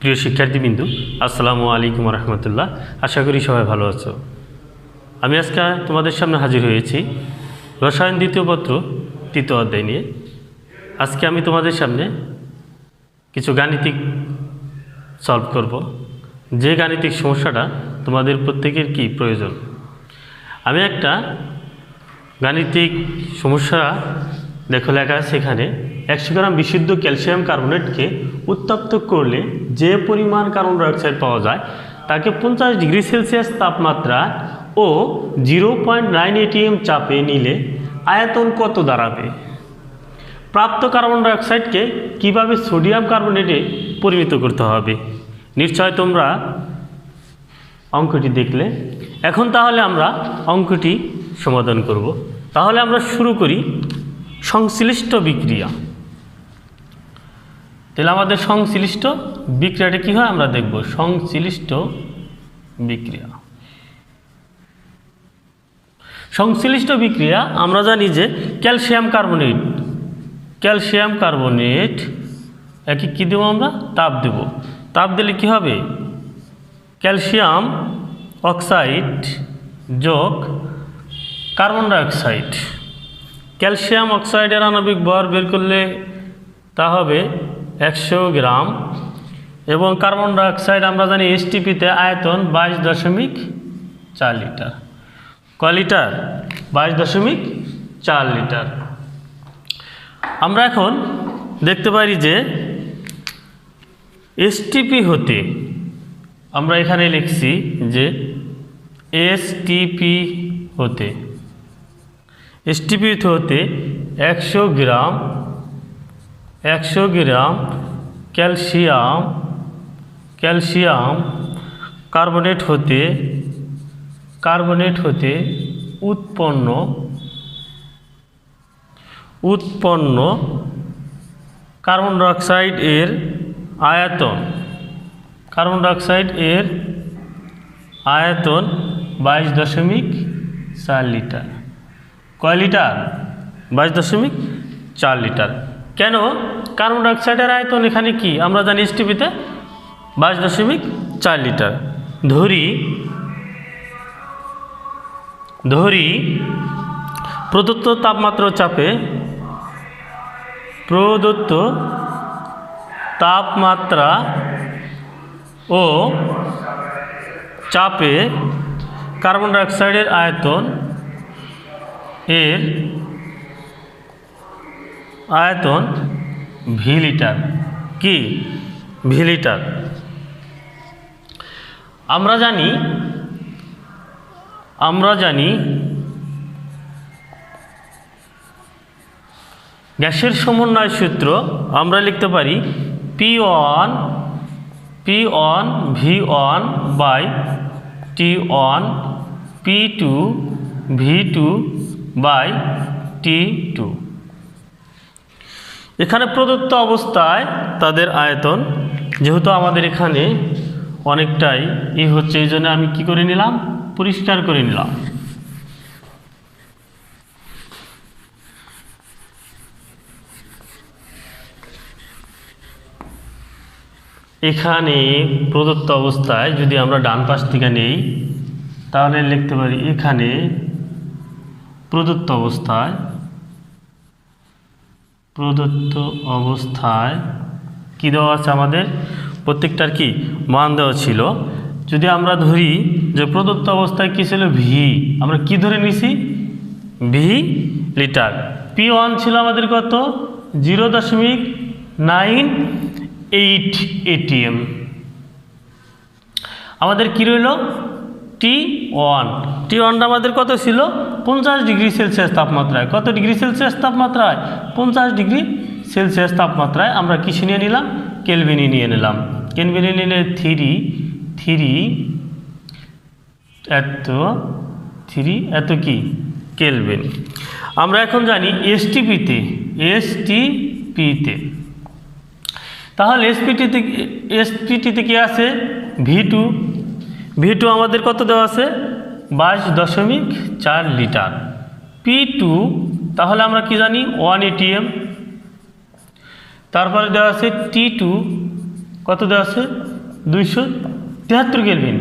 প্রিয় শিক্ষার্থীবৃন্দু, আসসালামু আলাইকুম রহমতুল্লাহ। আশা করি সবাই ভালো আছো। আমি আজকে তোমাদের সামনে হাজির হয়েছি রসায়ন দ্বিতীয় পত্র তৃতীয় অধ্যায় নিয়ে। আজকে আমি তোমাদের সামনে কিছু গাণিতিক সলভ করব, যে গাণিতিক সমস্যাটা তোমাদের প্রত্যেকের কি প্রয়োজন। আমি একটা গাণিতিক সমস্যা দেখো লেখা আছে এখানে, 100 গ্রাম বিশুদ্ধ ক্যালসিয়াম কার্বনেটকে উত্তপ্ত করলে যে পরিমাণ কার্বন ডাইঅক্সাইড পাওয়া যায় তাকে 50 ডিগ্রি সেলসিয়াস তাপমাত্রা ও 0.9 atm চাপে নিলে আয়তন কত দাঁড়াবে? প্রাপ্ত কার্বন ডাইঅক্সাইডকে কীভাবে সোডিয়াম কার্বনেটে পরিণত করতে হবে? নিশ্চয় তোমরা অঙ্কটি দেখলে। এখন তাহলে আমরা অঙ্কটি সমাধান করব। তাহলে আমরা শুরু করি সংশ্লিষ্ট বিক্রিয়া। তাহলে আমাদের সংশ্লিষ্ট বিক্রিয়াটা কী হয় আমরা দেখব। সংশ্লিষ্ট বিক্রিয়া, সংশ্লিষ্ট বিক্রিয়া আমরা জানি যে ক্যালসিয়াম কার্বনেট একে কী দেবো আমরা? তাপ দেব। তাপ দিলে কী হবে? ক্যালসিয়াম অক্সাইড যোগ কার্বন ডাইঅক্সাইড। ক্যালসিয়াম অক্সাইডের আণবিক ভর বের করলে তা হবে 100 গ্রাম, এবং কার্বন ডাইঅক্সাইড আমরা জানি এসটিপিতে আয়তন 22.4 লিটার। কয় লিটার? 22.4 লিটার। আমরা এখন দেখতে পারি যে এসটিপি হতে আমরা এখানে লিখছি যে এসটিপি হতে 100 গ্রাম ক্যালসিয়াম কার্বনেট হতে উৎপন্ন কার্বন ডাইঅক্সাইড এর আয়তন 22.4 লিটার। কয় লিটার? 22.4 লিটার। কেন? কার্বন ডাইঅক্সাইডের আয়তন এখানে কি আমরা জানি এসটিপিতে 22.4 লিটার। ধরি প্রদত্ত তাপমাত্রা ও চাপে কার্বন ডাইঅক্সাইডের আয়তন ভি লিটার। কি? V litre. আমরা জানি গ্যাসের সমন্বয় সূত্র আমরা লিখতে পারি P1 V1 by T1 P2 V2 by T2। এখানে প্রদত্ত অবস্থায় তাদের আয়তন, যেহেতু আমাদের এখানে অনেকটাই হচ্ছে, এই জন্য আমি কি করে নিলাম? পরিষ্কার করে নিলাম। এখানে প্রদত্ত অবস্থায় যদি আমরা ডান পাশ থেকে নেই তাহলে লিখতে পারি এখানে প্রদত্ত অবস্থায় কি দেওয়া আছে? আমাদের প্রত্যেকটার কি মান দেওয়া ছিল। যদি আমরা ধরি যে প্রদত্ত অবস্থায় কি ছিল? ভি, আমরা কি ধরে নিছি? V litre. P1 ছিল আমাদের কত? 0.98 atm। আমাদের কি রইল? T1 আমাদের কত ছিল? 50 ডিগ্রি সেলসিয়াস তাপমাত্রায়। কত ডিগ্রি সেলসিয়াস তাপমাত্রায়? 50 ডিগ্রি সেলসিয়াস তাপমাত্রায় আমরা কিসে নিয়ে নিলাম? কেলভিনে নিয়ে নিলাম। কেলভিনে নিলে 3 এত কি কেলভিন। আমরা এখন জানি এসটিপিতে তাহলে এসপিটিতে কি আছে? V2 আমাদের কত দেওয়া আছে? 22.4 লিটার। P2 তাহলে আমরা কি জানি? 1 atm। তারপরে দেওয়া আছে T2 কত দেওয়া আছে 273 কেলভিন।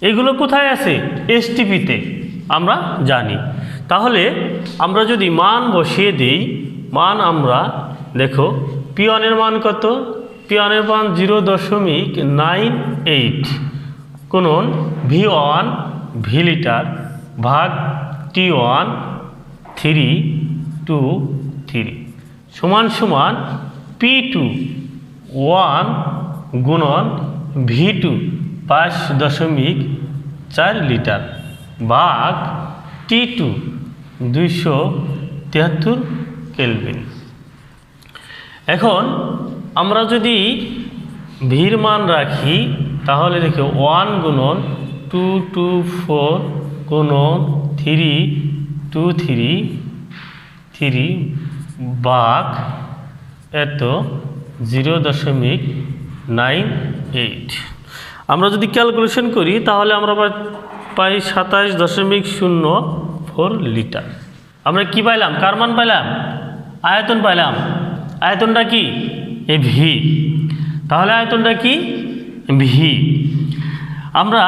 এগুলো কোথায় আছে? এসটিপিতে আমরা জানি। তাহলে আমরা যদি মান বসিয়ে দিই, মান আমরা দেখো P1 এর মান কত? P1 এর মান 0.98 গুণন V1 ভি লিটার ভাগ T1 323 সমান সমান P2 1 গুণন V2 5.4 লিটার ভাগ T2 273 কেলভিন। এখন আমরা যদি ভির মান রাখি তাহলে দেখো 1 গুণন 224 গুণন 323 ভাগ এত 0.98। আমরা যদি ক্যালকুলেশন করি তাহলে আমরা পাই 27.04 লিটার। আমরা কি পাইলাম? কার মান পাইলাম? আয়তন পাইলাম। আয়তনটা কি? A V. তাহলে আয়তনটা কি? ভি। আমরা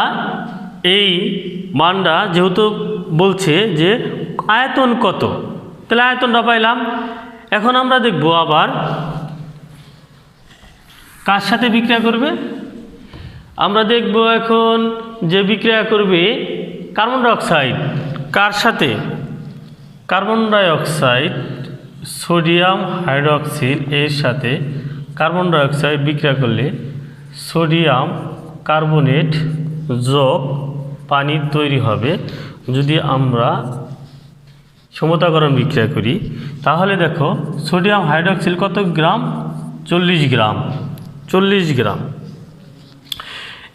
এই মানটা যেহেতু বলছে যে আয়তন কত, তাহলে আয়তনটা পাইলাম। এখন আমরা দেখব আবার কার সাথে বিক্রিয়া করবে। আমরা দেখব এখন যে বিক্রিয়া করবে কার্বন ডাইঅক্সাইড। কার সাথে? কার্বন ডাইঅক্সাইড সোডিয়াম হাইড্রোক্সিল এর সাথে কার্বন ডাইঅক্সাইড বিক্রিয়া করলে সোডিয়াম কার্বনেট যোগ পানি তৈরি হবে। যদি আমরা সমতাকরণ বিক্রিয়া করি তাহলে দেখো সোডিয়াম হাইড্রোক্সিল কত গ্রাম? 40 গ্রাম। 40 গ্রাম।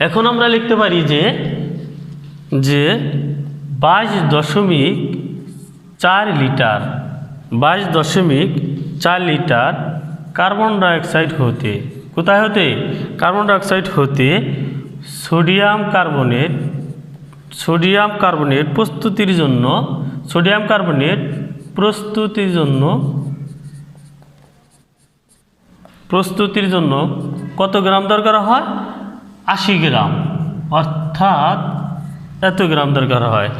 এখন আমরা লিখতে পারি যে 22.4 লিটার 22.4 লিটার কার্বন ডাইঅক্সাইড হতে, কোথায় হতে? কার্বন ডাইঅক্সাইড হতে সোডিয়াম কার্বনেট প্রস্তুতির জন্য কত গ্রাম দরকার হয়? 80 গ্রাম, অর্থাৎ এত গ্রাম দরকার হয়।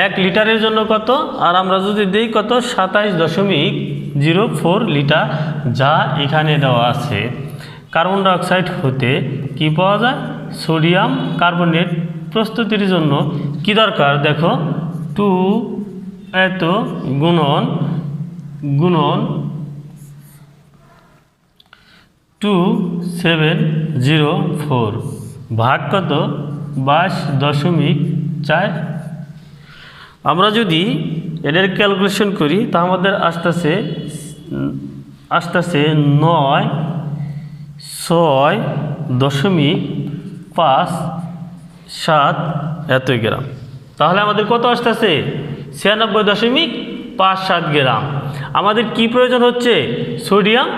1 লিটারের জন্য কত? আর আমরা যদি দিই কত? 27.04 লিটার, যা এখানে দেওয়া আছে। কার্বন ডাইঅক্সাইড হতে কি পাওয়া যায়? সোডিয়াম কার্বনেট প্রস্তুতির জন্য কি দরকার? দেখো 2 এত গুণন 2704 ভাগ কত? 22.4। আমরা যদি এদের ক্যালকুলেশন করি তা আমাদের আসতেছে 9.6.57 এত গ্রাম। তাহলে আমাদের কত আসতেছে? 96.57 গ্রাম। আমাদের কি প্রয়োজন হচ্ছে? সোডিয়াম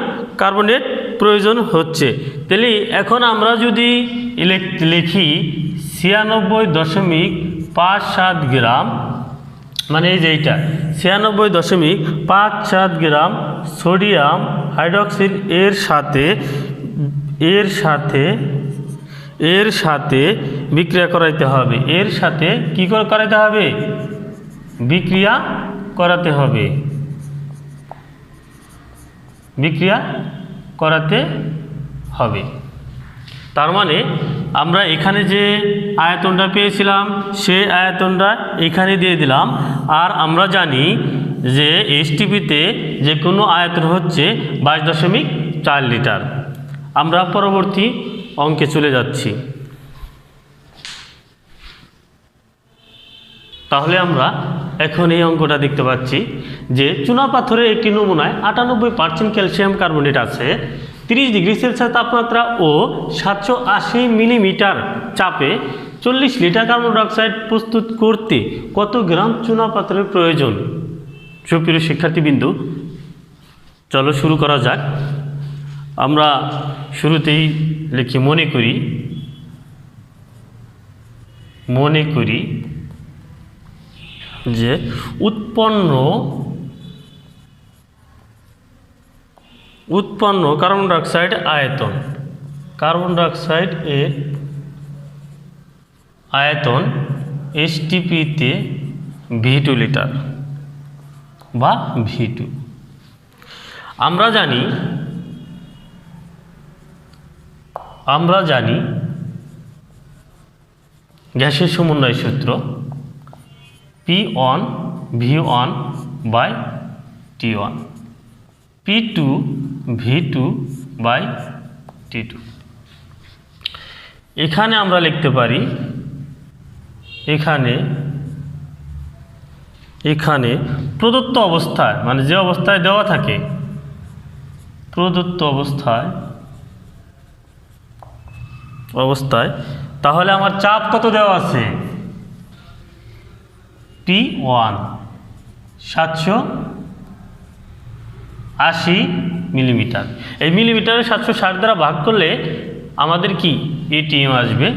কার্বনেট প্রয়োজন হচ্ছে। তাহলে এখন আমরা যদি লিখি 96.57 গ্রাম, মানে এই যে এইটা 96.57 গ্রাম সোডিয়াম হাইড্রোক্সিল এর সাথে বিক্রিয়া করাইতে হবে। এর সাথে কি করাইতে হবে? বিক্রিয়া করাতে হবে। তার মানে আমরা এখানে যে আয়তনটা পেয়েছিলাম সেই আয়তনটা এখানে দিয়ে দিলাম। আর আমরা জানি যে এসটিপিতে যে কোনো আয়তন হচ্ছে 22.4 লিটার। আমরা পরবর্তী অঙ্কে চলে যাচ্ছি। তাহলে আমরা এখন এই অঙ্কটা দেখতে পাচ্ছি যে চুনা পাথরের একটি নমুনায় 98% ক্যালসিয়াম কার্বনেট আছে। 30 ডিগ্রি সেলসিয়াস তাপমাত্রা ও 780 মিলিমিটার চাপে 40 লিটার কার্বন ডাইঅক্সাইড প্রস্তুত করতে কত গ্রাম চুনা পাথরের প্রয়োজন? সুপ্রিয় শিক্ষার্থীবৃন্দু, চলো শুরু করা যাক। আমরা শুরুতেই লিখি মনে করি যে উৎপন্ন কার্বন ডাইঅক্সাইড আয়তন কার্বন ডাইঅক্সাইড এর আয়তন এসটিপিতে V2 লিটার বা V2। আমরা জানি গ্যাসের সমন্বয় সূত্র P1 V1 by T1, P2 V2 by T2। এখানে আমরা লিখতে পারি এখানে প্রদত্ত অবস্থায়, মানে যে অবস্থায় দেওয়া থাকে, প্রদত্ত অবস্থায় তাহলে আমার চাপ কত দেওয়া আছে? P1 780 millimetre. এই মিলিমিটারে 760 দ্বারা ভাগ করলে আমাদের কি এটিএম আসবে,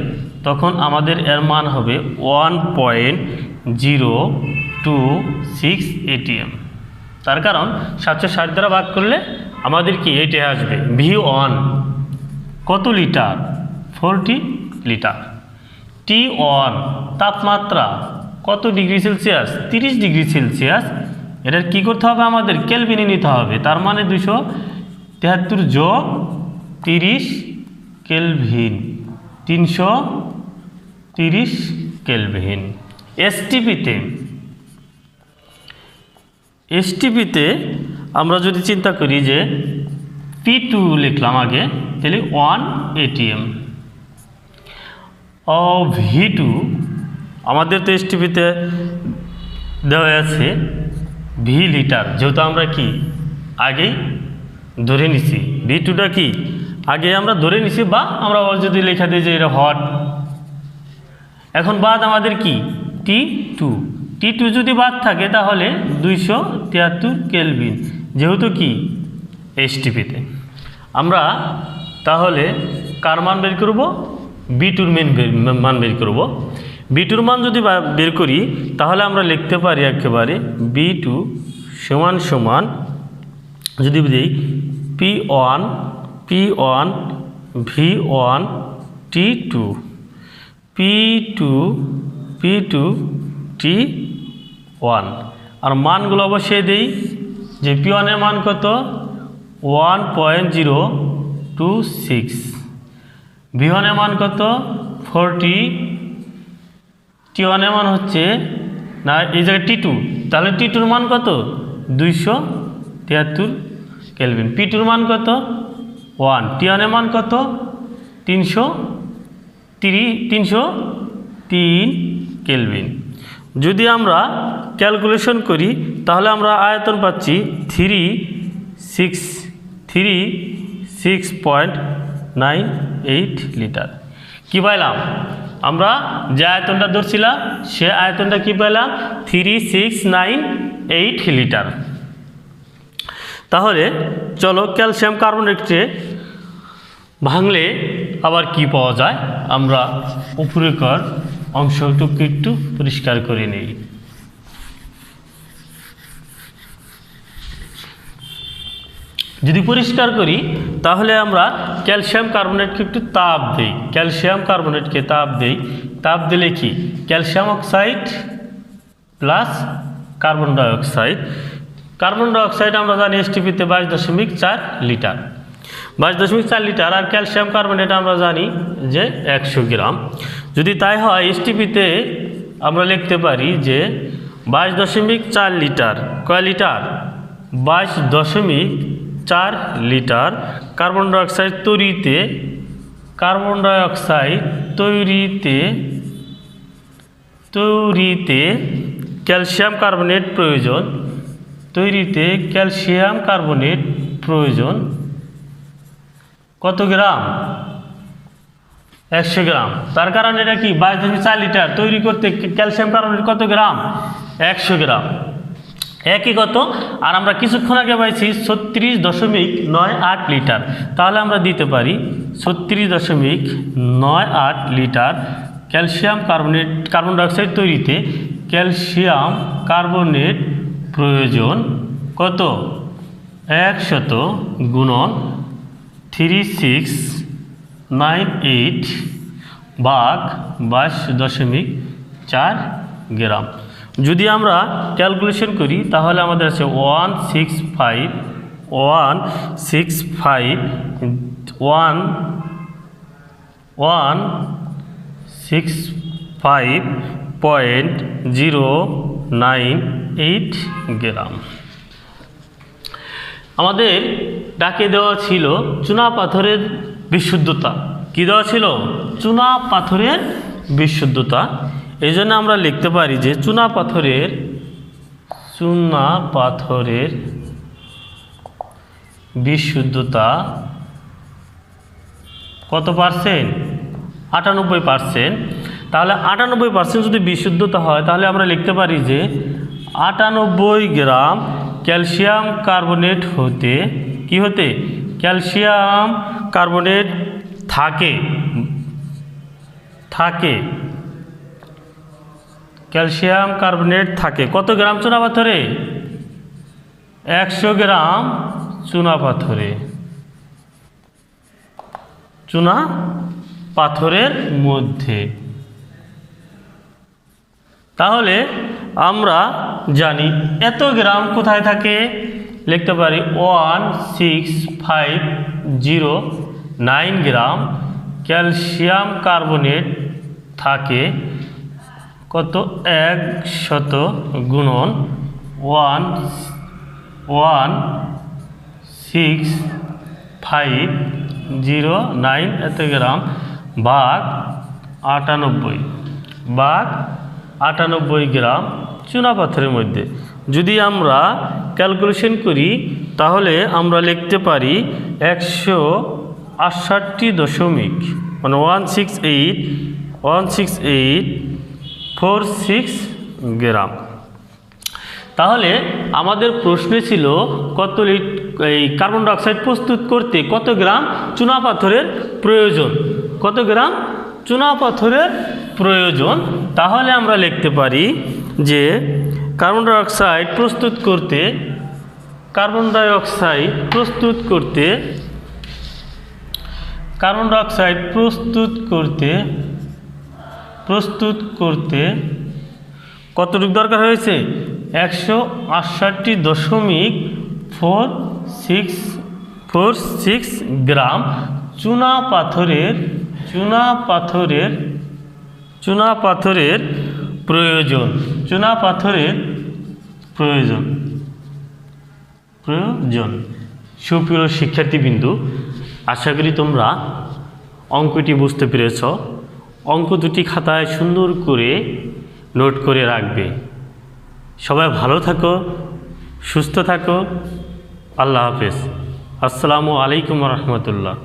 তখন আমাদের এর মান হবে 1.026 এটিএম। তার কারণ 760 দ্বারা ভাগ করলে আমাদের কি এইটা আসবে V1 কত লিটার? 40 লিটার। T1 তাপমাত্রা কত ডিগ্রি সেলসিয়াস? 30 degree Celsius. এটার কি করতে হবে? আমাদের কেলভিনে নিতে হবে। তার মানে 273 যোগ 30 কেলভিন, 330 কেলভিন। এসটিপিতে আমরা যদি চিন্তা করি যে P2 লিখলাম আগে, তাহলে 1 এটিএম ও V2 আমাদের তো এসটিপিতে দেওয়া আছে V লিটার, যেহেতু আমরা কি আগেই ধরে নিছি V2টা কি আগে আমরা ধরে নিছি, বা আমরা যদি লেখা দিই যে এটা হট। এখন বাদ আমাদের কি T2 যদি বাদ থাকে তাহলে 273 কেলভিন, যেহেতু কি এসটিপিতে। আমরা তাহলে কার মান বের করব? B2-র মান বের করব। B2-র মান যদি বের করি তাহলে আমরা লিখতে পারি একেবারে B2 সমান যদি দিই P1 V1 T2 P2 T1। আর মানগুলো অবশ্যই দেই যে P1 এর মান কত? 1.026, V1 এর মান কত? 40, T1 এর মান হচ্ছে না এই জায়গায় T2, তাহলে T2-র মান কত? 273 কেলভিন। P2-র মান কত? 1, T1 এর মান কত? 303 কেলভিন। যদি আমরা ক্যালকুলেশন করি তাহলে আমরা আয়তন পাচ্ছি 36.98 লিটার। কি পাইলাম? আমরা যে আয়তনটা ধরছিলাম সে আয়তনটা কি পেলাম? 3698 লিটার। তাহলে চলো ক্যালসিয়াম কার্বনেটকে ভাঙলে আবার কি পাওয়া যায় আমরা উপরেকার অংশটুকু একটু পরিষ্কার করে নেই। যদি পরিষ্কার করি তাহলে আমরা ক্যালসিয়াম কার্বনেটকে একটু তাপ দিই, ক্যালসিয়াম কার্বনেটকে তাপ দিলে কি calcium oxide plus carbon dioxide আমরা জানি এসটিপিতে 22.4 লিটার, 22.4 লিটার। আর ক্যালসিয়াম কার্বনেট আমরা জানি যে 100 গ্রাম। যদি তাই হয় এসটিপিতে আমরা লিখতে পারি যে 22.4 লিটার। কয় লিটার? 22.4 লিটার কার্বন ডাইঅক্সাইড তৈরিতে ক্যালসিয়াম কার্বনেট প্রয়োজন কত গ্রাম? 100 গ্রাম। তার কারণ এটা কি 22.4 লিটার তৈরি করতে ক্যালসিয়াম কার্বনেট কত গ্রাম? 100 গ্রাম। একই কত? আর আমরা কিছুক্ষণ আগে পাইছি 36.98 লিটার, তাহলে আমরা দিতে পারি 36.98 লিটার কার্বন ডাইঅক্সাইড তৈরিতে ক্যালসিয়াম কার্বনেট প্রয়োজন কত? 100 গুণন 36 98 ভাগ 22.4 গ্রাম। যদি আমরা ক্যালকুলেশন করি তাহলে আমাদের আছে 165.098 গ্রাম। আমাদের ডাকে দেওয়া ছিল চুনা পাথরের বিশুদ্ধতা। কি দেওয়া ছিল? চুনা পাথরের বিশুদ্ধতা। এই জন্য আমরা লিখতে পারি যে চুনা পাথরের বিশুদ্ধতা কত পার্সেন্ট? 98%। তাহলে 98% যদি বিশুদ্ধতা হয় তাহলে আমরা লিখতে পারি যে 98 গ্রাম ক্যালসিয়াম কার্বনেট হতে কি হতে ক্যালসিয়াম কার্বনেট থাকে ক্যালসিয়াম কার্বনেট থাকে কত গ্রাম চুনা পাথরে? 100 গ্রাম চুনা পাথরের মধ্যে। তাহলে আমরা জানি এত গ্রাম কোথায় থাকে? লিখতে পারি 1650.9 গ্রাম ক্যালসিয়াম কার্বনেট থাকে কত? 100 গুণন 16509 এত গ্রাম ভাগ 98 গ্রাম চুনা পাথরের মধ্যে। যদি আমরা ক্যালকুলেশন করি তাহলে আমরা লিখতে পারি 168 মানে 16846 গ্রাম। তাহলে আমাদের প্রশ্নে ছিল এই কার্বন ডাইঅক্সাইড প্রস্তুত করতে কত গ্রাম চুনা পাথরের প্রয়োজন? কত গ্রাম চুনা পাথরের প্রয়োজন? তাহলে আমরা লিখতে পারি যে কার্বন ডাইঅক্সাইড প্রস্তুত কতটুকু দরকার হয়েছে? 168.446 গ্রাম চুনা পাথরের প্রয়োজন। সুপ্রিয় শিক্ষার্থীবৃন্দু, আশা করি তোমরা অঙ্কটি বুঝতে পেরেছ। অঙ্ক দুটি খাতায় সুন্দর করে নোট করে রাখবে। সবাই ভালো থাকো, সুস্থ থাকো। আল্লাহ হাফেজ। আসসালামু আলাইকুম রহমতুল্লাহ।